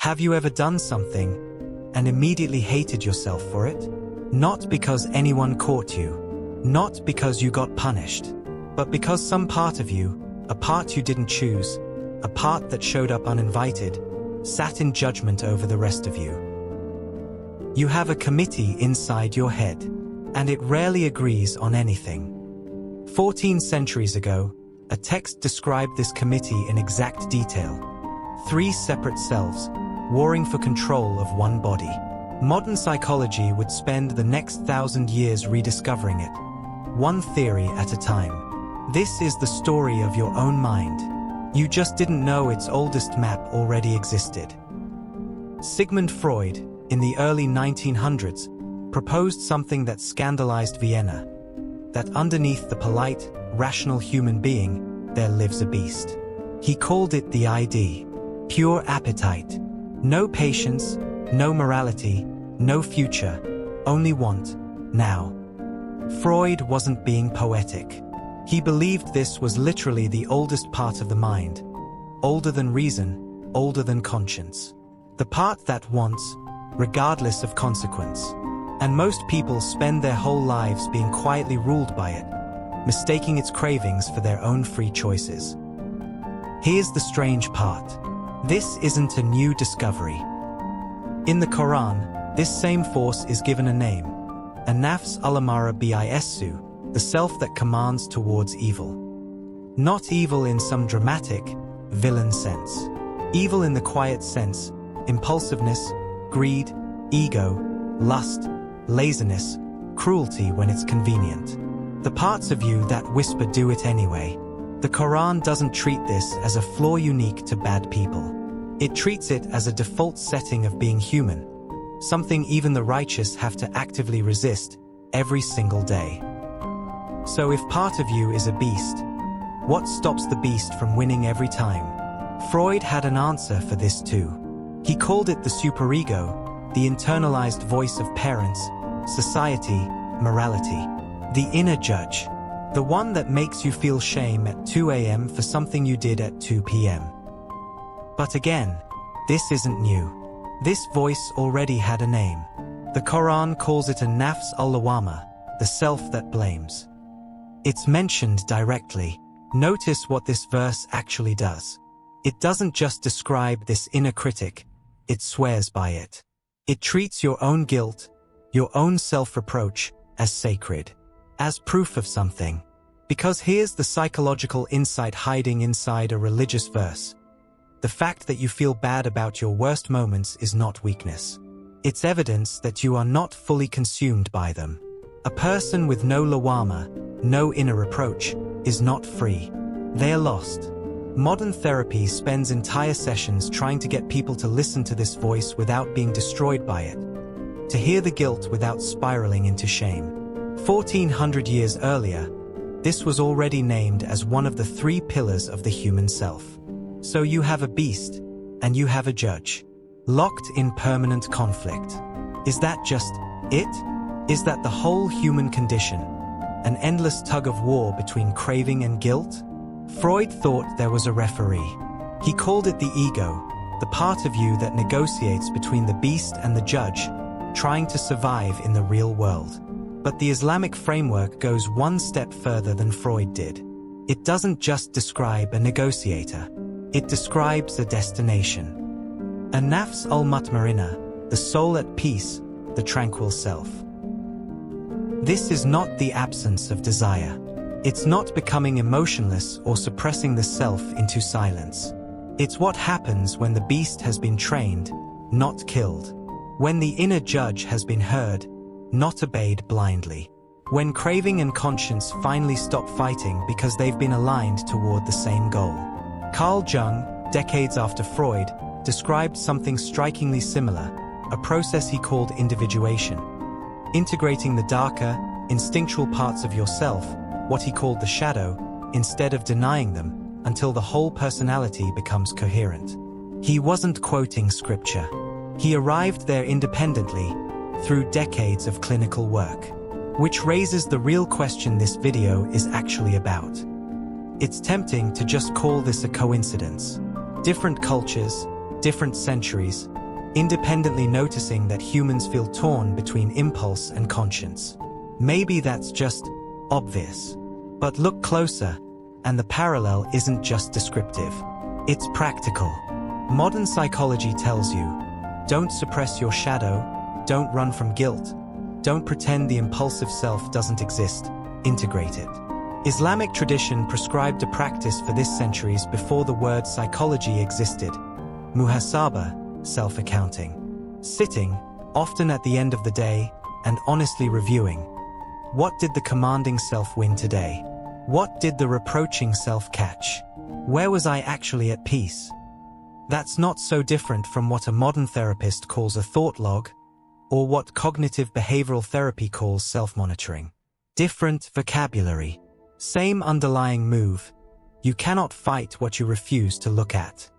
Have you ever done something and immediately hated yourself for it? Not because anyone caught you, not because you got punished, but because some part of you, a part you didn't choose, a part that showed up uninvited, sat in judgment over the rest of you. You have a committee inside your head, and it rarely agrees on anything. 14 centuries ago, a text described this committee in exact detail. 3 separate selves, warring for control of one body. Modern psychology would spend the next 1,000 years rediscovering it, one theory at a time. This is the story of your own mind. You just didn't know its oldest map already existed. Sigmund Freud, in the early 1900s, proposed something that scandalized Vienna, that underneath the polite, rational human being, there lives a beast. He called it the ID, pure appetite. No patience, no morality, no future, only want, now. Freud wasn't being poetic. He believed this was literally the oldest part of the mind, older than reason, older than conscience. The part that wants, regardless of consequence. And most people spend their whole lives being quietly ruled by it, mistaking its cravings for their own free choices. Here's the strange part. This isn't a new discovery. In the Qur'an, this same force is given a name, a Nafs al-Ammarah bisu, the self that commands towards evil. Not evil in some dramatic, villain sense. Evil in the quiet sense, impulsiveness, greed, ego, lust, laziness, cruelty when it's convenient. The parts of you that whisper do it anyway. The Qur'an doesn't treat this as a flaw unique to bad people. It treats it as a default setting of being human, something even the righteous have to actively resist every single day. So if part of you is a beast, what stops the beast from winning every time? Freud had an answer for this too. He called it the superego, the internalized voice of parents, society, morality. The inner judge, the one that makes you feel shame at 2 a.m. for something you did at 2 p.m. But again, this isn't new. This voice already had a name. The Qur'an calls it a Nafs al-Lawwamah, the self that blames. It's mentioned directly. Notice what this verse actually does. It doesn't just describe this inner critic, it swears by it. It treats your own guilt, your own self-reproach, as sacred, as proof of something. Because here's the psychological insight hiding inside a religious verse. The fact that you feel bad about your worst moments is not weakness. It's evidence that you are not fully consumed by them. A person with no lawwamah, no inner reproach, is not free. They are lost. Modern therapy spends entire sessions trying to get people to listen to this voice without being destroyed by it, to hear the guilt without spiraling into shame. 1400 years earlier, this was already named as one of the 3 pillars of the human self. So you have a beast, and you have a judge, locked in permanent conflict. Is that just it? Is that the whole human condition? An endless tug of war between craving and guilt? Freud thought there was a referee. He called it the ego, the part of you that negotiates between the beast and the judge, trying to survive in the real world. But the Islamic framework goes one step further than Freud did. It doesn't just describe a negotiator. It describes a destination. A Nafs al-Mutma'innah, the soul at peace, the tranquil self. This is not the absence of desire. It's not becoming emotionless or suppressing the self into silence. It's what happens when the beast has been trained, not killed. When the inner judge has been heard, not obeyed blindly. When craving and conscience finally stop fighting because they've been aligned toward the same goal. Carl Jung, decades after Freud, described something strikingly similar, a process he called individuation. Integrating the darker, instinctual parts of yourself, what he called the shadow, instead of denying them, until the whole personality becomes coherent. He wasn't quoting scripture. He arrived there independently, through decades of clinical work. Which raises the real question this video is actually about. It's tempting to just call this a coincidence. Different cultures, different centuries, independently noticing that humans feel torn between impulse and conscience. Maybe that's just obvious. But look closer, and the parallel isn't just descriptive. It's practical. Modern psychology tells you, don't suppress your shadow, don't run from guilt, don't pretend the impulsive self doesn't exist, integrate it. Islamic tradition prescribed a practice for this centuries before the word psychology existed. Muhasaba, self-accounting. Sitting, often at the end of the day, and honestly reviewing. What did the commanding self win today? What did the reproaching self catch? Where was I actually at peace? That's not so different from what a modern therapist calls a thought log, or what cognitive behavioral therapy calls self-monitoring. Different vocabulary. Same underlying move. You cannot fight what you refuse to look at.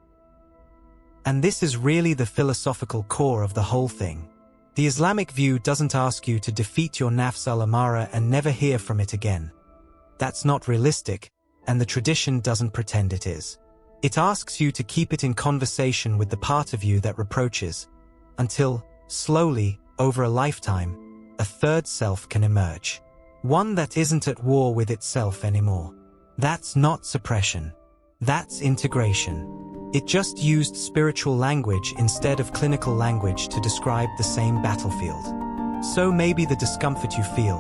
And this is really the philosophical core of the whole thing. The Islamic view doesn't ask you to defeat your Nafs al-Ammarah and never hear from it again. That's not realistic, and the tradition doesn't pretend it is. It asks you to keep it in conversation with the part of you that reproaches, until, slowly, over a lifetime, a third self can emerge. One that isn't at war with itself anymore. That's not suppression. That's integration. It just used spiritual language instead of clinical language to describe the same battlefield. So maybe the discomfort you feel,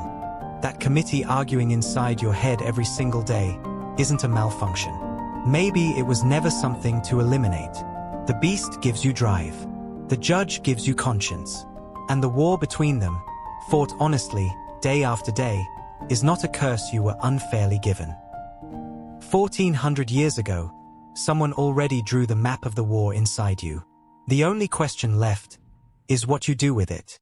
that committee arguing inside your head every single day, isn't a malfunction. Maybe it was never something to eliminate. The beast gives you drive. The judge gives you conscience. And the war between them, fought honestly, day after day, is not a curse you were unfairly given. 1400 years ago, someone already drew the map of the war inside you. The only question left is what you do with it.